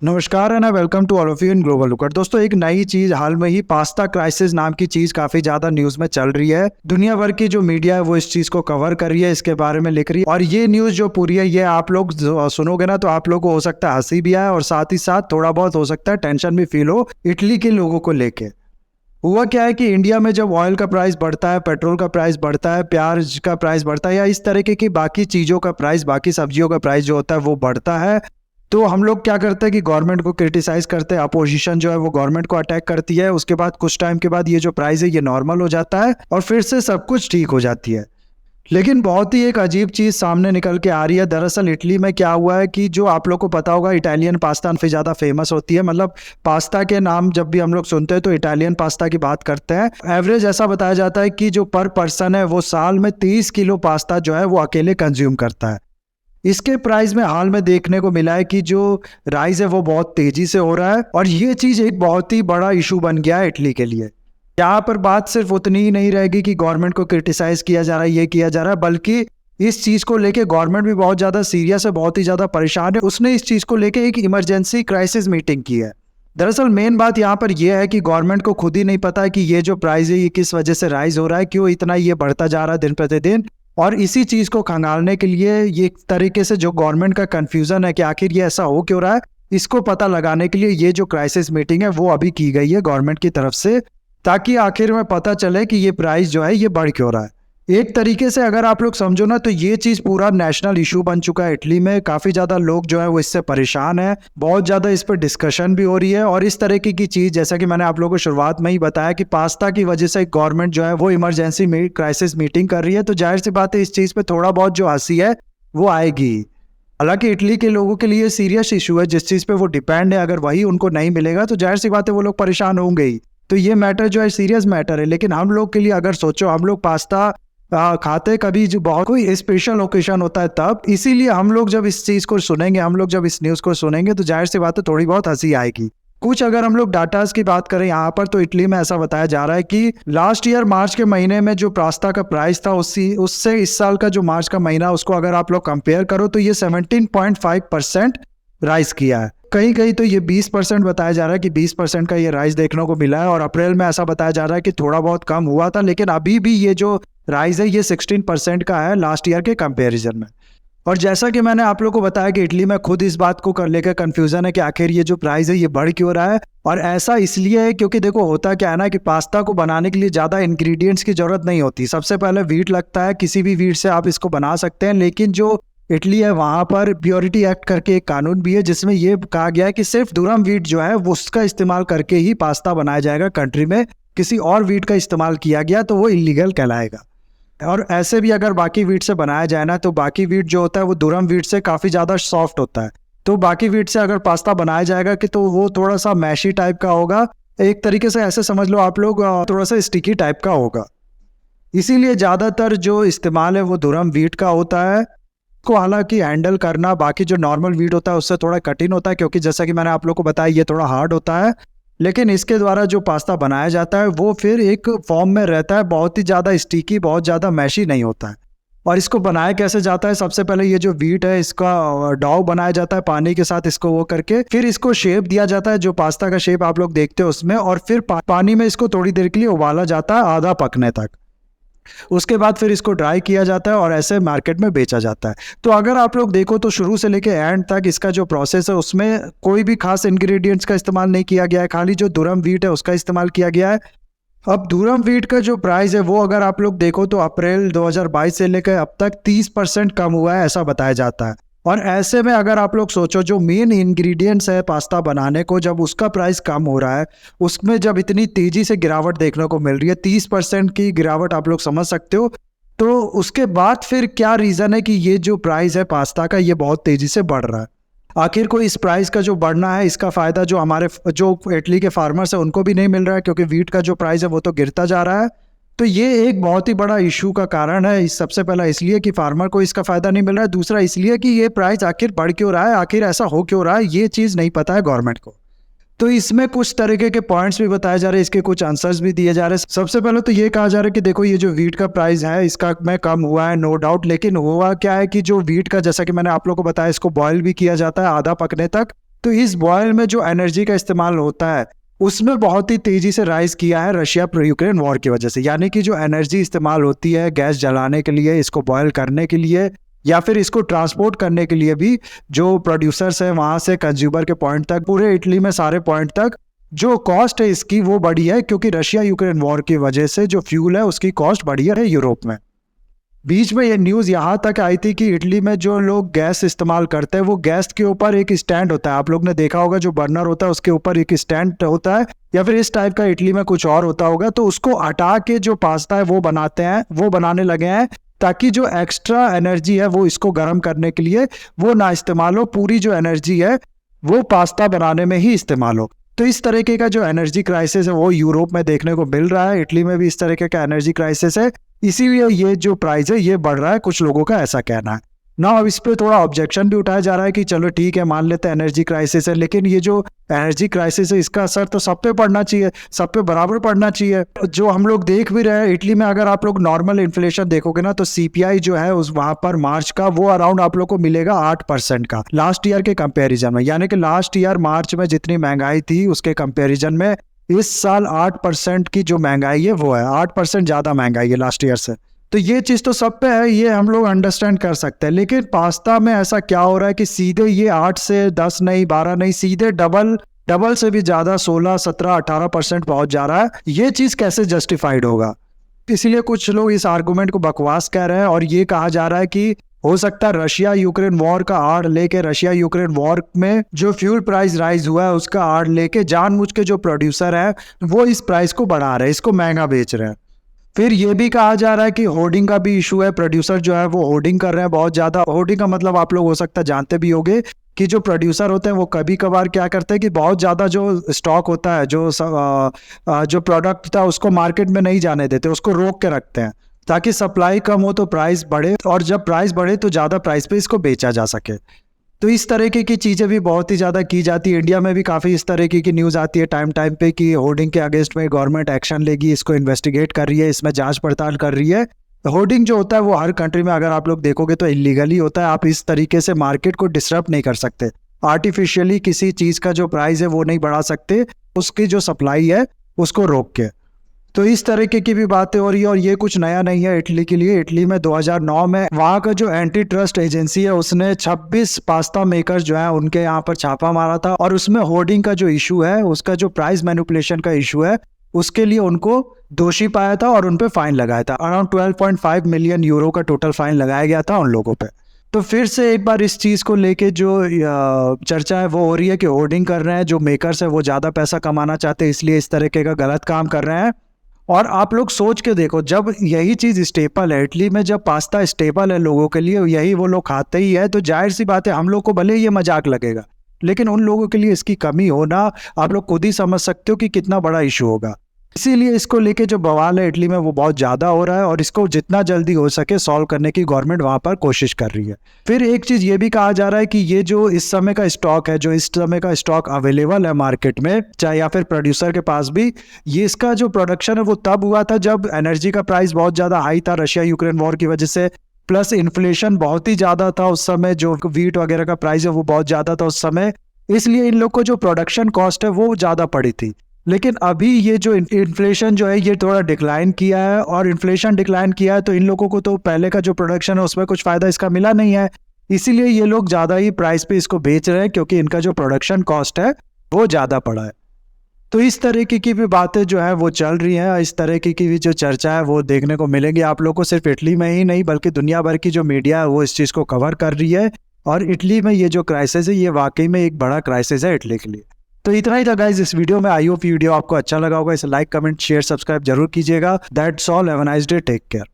नमस्कार and welcome to all of you in Global Looker. दोस्तों, एक नई चीज हाल में ही पास्ता क्राइसिस नाम की चीज काफी ज्यादा न्यूज में चल रही है। दुनिया भर की जो मीडिया है वो इस चीज को कवर कर रही है, इसके बारे में लिख रही है। और ये न्यूज जो पूरी है ये आप लोग सुनोगे ना तो आप लोग को हो सकता है हंसी भी आए और साथ ही साथ थोड़ा बहुत हो सकता है टेंशन भी फील हो इटली के लोगों को लेके। हुआ क्या है कि इंडिया में जब ऑयल का प्राइस बढ़ता है, पेट्रोल का प्राइस बढ़ता है, प्याज का प्राइस बढ़ता है या इस तरीके की बाकी चीज़ों का प्राइस, बाकी सब्जियों का प्राइस जो होता है वो बढ़ता है, तो हम लोग क्या करते हैं कि गवर्नमेंट को क्रिटिसाइज करते हैं। अपोजिशन जो है वो गवर्नमेंट को अटैक करती है। उसके बाद कुछ टाइम के बाद ये जो प्राइस है ये नॉर्मल हो जाता है और फिर से सब कुछ ठीक हो जाती है। लेकिन बहुत ही एक अजीब चीज़ सामने निकल के आ रही है। दरअसल इटली में क्या हुआ है कि जो आप लोग को पता होगा इटालियन पास्ता काफ़ी ज़्यादा फेमस होती है। मतलब पास्ता के नाम जब भी हम लोग सुनते हैं तो इटालियन पास्ता की बात करते हैं। एवरेज ऐसा बताया जाता है कि जो पर पर्सन है वो साल में 30 किलो पास्ता जो है वो अकेले कंज्यूम करता है। इसके प्राइस में हाल में देखने को मिला है कि जो राइज है वो बहुत तेजी से हो रहा है और ये चीज़ एक बहुत ही बड़ा इशू बन गया है इटली के लिए। यहाँ पर बात सिर्फ उतनी ही नहीं रहेगी कि गवर्नमेंट को क्रिटिसाइज किया जा रहा है, ये किया जा रहा है, बल्कि इस चीज़ को लेके गवर्नमेंट भी बहुत ज़्यादा सीरियस है, बहुत ही ज़्यादा परेशान है। उसने इस चीज़ को लेके एक इमरजेंसी क्राइसिस मीटिंग की है। दरअसल मेन बात यहाँ पर यह है कि गवर्नमेंट को खुद ही नहीं पता है कि ये जो प्राइस है ये किस वजह से राइज हो रहा है, क्यों इतना ये बढ़ता जा रहा है दिन प्रतिदिन। और इसी चीज़ को खंगालने के लिए ये एक तरीके से जो गवर्नमेंट का कन्फ्यूज़न है कि आखिर ये ऐसा हो क्यों रहा है, इसको पता लगाने के लिए ये जो क्राइसिस मीटिंग है वो अभी की गई है गवर्नमेंट की तरफ से, ताकि आखिर में पता चले कि ये प्राइस जो है ये बढ़ क्यों रहा है। एक तरीके से अगर आप लोग समझो ना तो ये चीज़ पूरा नेशनल इशू बन चुका है इटली में। काफ़ी ज़्यादा लोग जो है वो इससे परेशान है, बहुत ज़्यादा इस पर डिस्कशन भी हो रही है। और इस तरीके की चीज़ जैसा कि मैंने आप लोगों को शुरुआत में ही बताया कि पास्ता की वजह से गवर्नमेंट जो है वो इमरजेंसी क्राइसिस मीटिंग कर रही है, तो जाहिर सी बात है इस चीज़ पर थोड़ा बहुत जो हंसी है वो आएगी। हालांकि इटली के लोगों के लिए सीरियस इशू है, जिस चीज़ पे वो डिपेंड है, अगर वही उनको नहीं मिलेगा तो जाहिर सी बात है वो लोग परेशान होंगे ही। तो ये मैटर जो है सीरियस मैटर है। लेकिन हम लोग के लिए अगर सोचो, हम लोग पास्ता खाते कभी जो बहुत कोई स्पेशल ओकेशन होता है तब, इसीलिए हम लोग जब इस चीज़ को सुनेंगे, हम लोग जब इस न्यूज़ को सुनेंगे तो जाहिर सी बात है थोड़ी बहुत हंसी आएगी। कुछ अगर हम लोग डाटास की बात करें यहाँ पर, तो इटली में ऐसा बताया जा रहा है कि लास्ट ईयर मार्च के महीने में जो पास्ता का प्राइस था उससे इस साल का जो मार्च का महीना उसको अगर आप लोग कंपेयर करो तो ये 17.5% राइज किया है। कहीं कहीं तो ये 20% बताया जा रहा है कि 20% का ये राइज देखने को मिला है। और अप्रैल में ऐसा बताया जा रहा है कि थोड़ा बहुत कम हुआ था, लेकिन अभी भी ये जो राइज है ये 16% का है लास्ट ईयर के कंपैरिजन में। और जैसा कि मैंने आप लोगों को बताया कि इटली में खुद इस बात को कर लेकर कन्फ्यूजन है कि आखिर ये जो प्राइस है ये बढ़ क्यों रहा है। और ऐसा इसलिए है क्योंकि देखो होता क्या है ना कि पास्ता को बनाने के लिए ज़्यादा इंग्रेडिएंट्स की ज़रूरत नहीं होती। सबसे पहले वीट लगता है, किसी भी वीट से आप इसको बना सकते हैं। लेकिन जो इटली है वहाँ पर प्योरिटी एक्ट करके एक कानून भी है जिसमें ये कहा गया है कि सिर्फ दुरम वीट जो है वो उसका इस्तेमाल करके ही पास्ता बनाया जाएगा कंट्री में। किसी और वीट का इस्तेमाल किया गया तो वो इलीगल कहलाएगा। और ऐसे भी अगर बाकी वीट से बनाया जाए ना तो बाकी वीट जो होता है वो दुरम वीट से काफ़ी ज़्यादा सॉफ्ट होता है। तो बाकी वीट से अगर पास्ता बनाया जाएगा कि तो वो थोड़ा सा मैशी टाइप का होगा, एक तरीके से ऐसे समझ लो आप लोग, थोड़ा सा स्टिकी टाइप का होगा। इसीलिए ज़्यादातर जो इस्तेमाल है वो दुरम वीट का होता है। को हालांकि हैंडल करना बाकी जो नॉर्मल वीट होता है उससे थोड़ा कठिन होता है, क्योंकि जैसा कि मैंने आप लोग को बताया ये थोड़ा हार्ड होता है। लेकिन इसके द्वारा जो पास्ता बनाया जाता है वो फिर एक फॉर्म में रहता है, बहुत ही ज़्यादा स्टिकी, बहुत ज़्यादा मैशी नहीं होता है। और इसको बनाया कैसे जाता है, सबसे पहले ये जो वीट है इसका डॉ बनाया जाता है पानी के साथ, इसको वो करके फिर इसको शेप दिया जाता है जो पास्ता का शेप आप लोग देखते हो उसमें। और फिर पानी में इसको थोड़ी देर के लिए उबाला जाता है आधा पकने तक। उसके बाद फिर इसको ड्राई किया जाता है और ऐसे मार्केट में बेचा जाता है। तो अगर आप लोग देखो तो शुरू से लेके एंड तक इसका जो प्रोसेस है उसमें कोई भी खास इंग्रेडिएंट्स का इस्तेमाल नहीं किया गया है, खाली जो दुरम वीट है उसका इस्तेमाल किया गया है। अब दुरम वीट का जो प्राइस है वो अगर आप लोग देखो तो अप्रैल 2022 से लेकर अब तक 30% कम हुआ है ऐसा बताया जाता है। और ऐसे में अगर आप लोग सोचो जो मेन इंग्रेडिएंट्स है पास्ता बनाने को, जब उसका प्राइस कम हो रहा है, उसमें जब इतनी तेज़ी से गिरावट देखने को मिल रही है, 30% की गिरावट आप लोग समझ सकते हो, तो उसके बाद फिर क्या रीज़न है कि ये जो प्राइस है पास्ता का ये बहुत तेज़ी से बढ़ रहा है। आखिर को इस प्राइस का जो बढ़ना है इसका फ़ायदा जो हमारे जो इटली के फार्मर्स हैं उनको भी नहीं मिल रहा है, क्योंकि वीट का जो प्राइस है वो तो गिरता जा रहा है। तो ये एक बहुत ही बड़ा इशू का कारण है। सबसे पहला इसलिए कि फार्मर को इसका फ़ायदा नहीं मिल रहा है, दूसरा इसलिए कि ये प्राइस आखिर बढ़ क्यों रहा है, आखिर ऐसा हो क्यों रहा है, ये चीज़ नहीं पता है गवर्नमेंट को। तो इसमें कुछ तरीके के पॉइंट्स भी बताए जा रहे हैं, इसके कुछ आंसर्स भी दिए जा रहे हैं। सबसे पहले तो ये कहा जा रहा है कि देखो ये जो वीट का प्राइस है इसका में कम हुआ है नो डाउट, लेकिन हुआ क्या है कि जो वीट का, जैसा कि मैंने आप लोगों को बताया, इसको बॉयल भी किया जाता है आधा पकने तक। तो इस बॉयल में जो एनर्जी का इस्तेमाल होता है उसमें बहुत ही तेजी से राइज किया है रशिया यूक्रेन वॉर की वजह से। यानी कि जो एनर्जी इस्तेमाल होती है गैस जलाने के लिए, इसको बॉयल करने के लिए या फिर इसको ट्रांसपोर्ट करने के लिए भी, जो प्रोड्यूसर्स हैं वहां से कंज्यूमर के पॉइंट तक, पूरे इटली में सारे पॉइंट तक जो कॉस्ट है इसकी वो बढ़ी है, क्योंकि रशिया यूक्रेन वॉर की वजह से जो फ्यूल है उसकी कॉस्ट बढ़ी है यूरोप में। बीच में ये न्यूज़ यहाँ तक आई थी कि इटली में जो लोग गैस इस्तेमाल करते हैं वो गैस के ऊपर एक स्टैंड होता है, आप लोग ने देखा होगा, जो बर्नर होता है उसके ऊपर एक स्टैंड होता है, या फिर इस टाइप का इटली में कुछ और होता होगा। तो उसको हटा के जो पास्ता है वो बनाते हैं, वो बनाने लगे हैं, ताकि जो एक्स्ट्रा एनर्जी है वो इसको गर्म करने के लिए वो ना इस्तेमाल हो, पूरी जो एनर्जी है वो पास्ता बनाने में ही इस्तेमाल हो। तो इस तरीके का जो एनर्जी क्राइसिस है वो यूरोप में देखने को मिल रहा है, इटली में भी इस तरीके का एनर्जी क्राइसिस है, इसीलिए ये जो प्राइस है ये बढ़ रहा है, कुछ लोगों का ऐसा कहना है ना। अब इस पे थोड़ा ऑब्जेक्शन भी उठाया जा रहा है कि चलो ठीक है मान लेते हैं एनर्जी क्राइसिस है, लेकिन ये जो एनर्जी क्राइसिस है इसका असर तो सब पे पड़ना चाहिए, सब पे बराबर पड़ना चाहिए। जो हम लोग देख भी रहे हैं इटली में, अगर आप लोग नॉर्मल इन्फ्लेशन देखोगे ना तो सीपीआई जो है उस वहां पर मार्च का वो अराउंड आप लोग को मिलेगा 8% का लास्ट ईयर के कंपेरिजन में। यानी कि लास्ट ईयर मार्च में जितनी महंगाई थी उसके कंपेरिजन में इस साल 8% की जो महंगाई है वो है 8% ज्यादा महंगाई है लास्ट ईयर से। तो ये चीज तो सब पे है, ये हम लोग अंडरस्टैंड कर सकते हैं, लेकिन पास्ता में ऐसा क्या हो रहा है कि सीधे ये 8 से 10 नहीं 12 नहीं, सीधे डबल से भी ज्यादा 16, 17, 18% पहुंच जा रहा है। ये चीज कैसे जस्टिफाइड होगा? इसीलिए कुछ लोग इस आर्गुमेंट को बकवास कह रहे हैं और ये कहा जा रहा है कि हो सकता है रशिया यूक्रेन वॉर का आड़ लेके, रशिया यूक्रेन वॉर में जो फ्यूल प्राइस राइज हुआ है उसका आड़ लेके जानबूझ के जो प्रोड्यूसर है वो इस प्राइस को बढ़ा रहे हैं, इसको महंगा बेच रहे हैं। फिर ये भी कहा जा रहा है कि होर्डिंग का भी इशू है, प्रोड्यूसर जो है वो होर्डिंग कर रहे हैं बहुत ज्यादा। होर्डिंग का मतलब आप लोग हो सकता है जानते भी होंगे कि जो प्रोड्यूसर होते हैं वो कभी कभार क्या करते हैं कि बहुत ज़्यादा जो स्टॉक होता है, जो प्रोडक्ट था उसको मार्केट में नहीं जाने देते, उसको रोक के रखते हैं ताकि सप्लाई कम हो तो प्राइस बढ़े, और जब प्राइस बढ़े तो ज़्यादा प्राइस पे इसको बेचा जा सके। तो इस तरीके की चीज़ें भी बहुत ही ज़्यादा की जाती है। इंडिया में भी काफ़ी इस तरीके की न्यूज़ आती है टाइम पे कि होर्डिंग के अगेंस्ट में गवर्नमेंट एक्शन लेगी, इसको इन्वेस्टिगेट कर रही है, इसमें जांच पड़ताल कर रही है। होर्डिंग जो होता है वो हर कंट्री में अगर आप लोग देखोगे तो इलीगली होता है, आप इस तरीके से मार्केट को डिसरप्ट नहीं कर सकते, आर्टिफिशियली किसी चीज़ का जो प्राइस है वो नहीं बढ़ा सकते, उसकी जो सप्लाई है उसको रोक के। तो इस तरीके की भी बातें हो रही है और ये कुछ नया नहीं है इटली के लिए। इटली में 2009 में वहाँ का जो एंटी ट्रस्ट एजेंसी है उसने 26 पास्ता मेकर्स जो है उनके यहाँ पर छापा मारा था, और उसमें होर्डिंग का जो इशू है, उसका जो प्राइस मैनिपुलेशन का इशू है, उसके लिए उनको दोषी पाया था और उन पे फाइन लगाया था। अराउंड 12.5 मिलियन यूरो का टोटल फाइन लगाया गया था उन लोगों पे। तो फिर से एक बार इस चीज़ को लेके जो चर्चा है वो हो रही है कि होर्डिंग कर रहे हैं जो मेकर्स है वो ज़्यादा पैसा कमाना चाहते हैं, इसलिए इस तरीके का गलत काम कर रहे हैं। और आप लोग सोच के देखो, जब यही चीज़ स्टेपल है इटली में, जब पास्ता स्टेपल है लोगों के लिए, यही वो लोग खाते ही है, तो जाहिर सी बात है हम लोग को भले ये मजाक लगेगा, लेकिन उन लोगों के लिए इसकी कमी होना आप लोग खुद ही समझ सकते हो कि कितना बड़ा इशू होगा। इसीलिए इसको लेके जो बवाल है इटली में वो बहुत ज़्यादा हो रहा है और इसको जितना जल्दी हो सके सॉल्व करने की गवर्नमेंट वहाँ पर कोशिश कर रही है। फिर एक चीज़ ये भी कहा जा रहा है कि ये जो इस समय का स्टॉक है, जो इस समय का स्टॉक अवेलेबल है मार्केट में, चाहे या फिर प्रोड्यूसर के पास भी, ये इसका जो प्रोडक्शन है वो तब हुआ था जब एनर्जी का प्राइस बहुत ज़्यादा हाई था रशिया यूक्रेन वॉर की वजह से, प्लस इन्फ्लेशन बहुत ही ज़्यादा था उस समय, जो वीट वगैरह का प्राइस है वो बहुत ज़्यादा था उस समय, इसलिए इन लोग को जो प्रोडक्शन कॉस्ट है वो ज़्यादा पड़ी थी। लेकिन अभी ये जो इन्फ्लेशन जो है ये थोड़ा डिक्लाइन किया है, और इन्फ्लेशन डिक्लाइन किया है तो इन लोगों को तो पहले का जो प्रोडक्शन है उसमें कुछ फ़ायदा इसका मिला नहीं है, इसीलिए ये लोग ज़्यादा ही प्राइस पे इसको बेच रहे हैं क्योंकि इनका जो प्रोडक्शन कॉस्ट है वो ज़्यादा पड़ा है। तो इस तरीके की भी बातें जो है वो चल रही हैं, इस तरीके की भी जो चर्चा है वो देखने को मिलेगी आप लोग को, सिर्फ इटली में ही नहीं बल्कि दुनिया भर की जो मीडिया है वो इस चीज़ को कवर कर रही है। और इटली में ये जो क्राइसिस है ये वाकई में एक बड़ा क्राइसिस है इटली के लिए। तो इतना ही था गाइज इस वीडियो में। आई होप वीडियो आपको अच्छा लगा होगा। इसे लाइक, कमेंट, शेयर, सब्सक्राइब जरूर कीजिएगा। That's all, have a nice day, take care.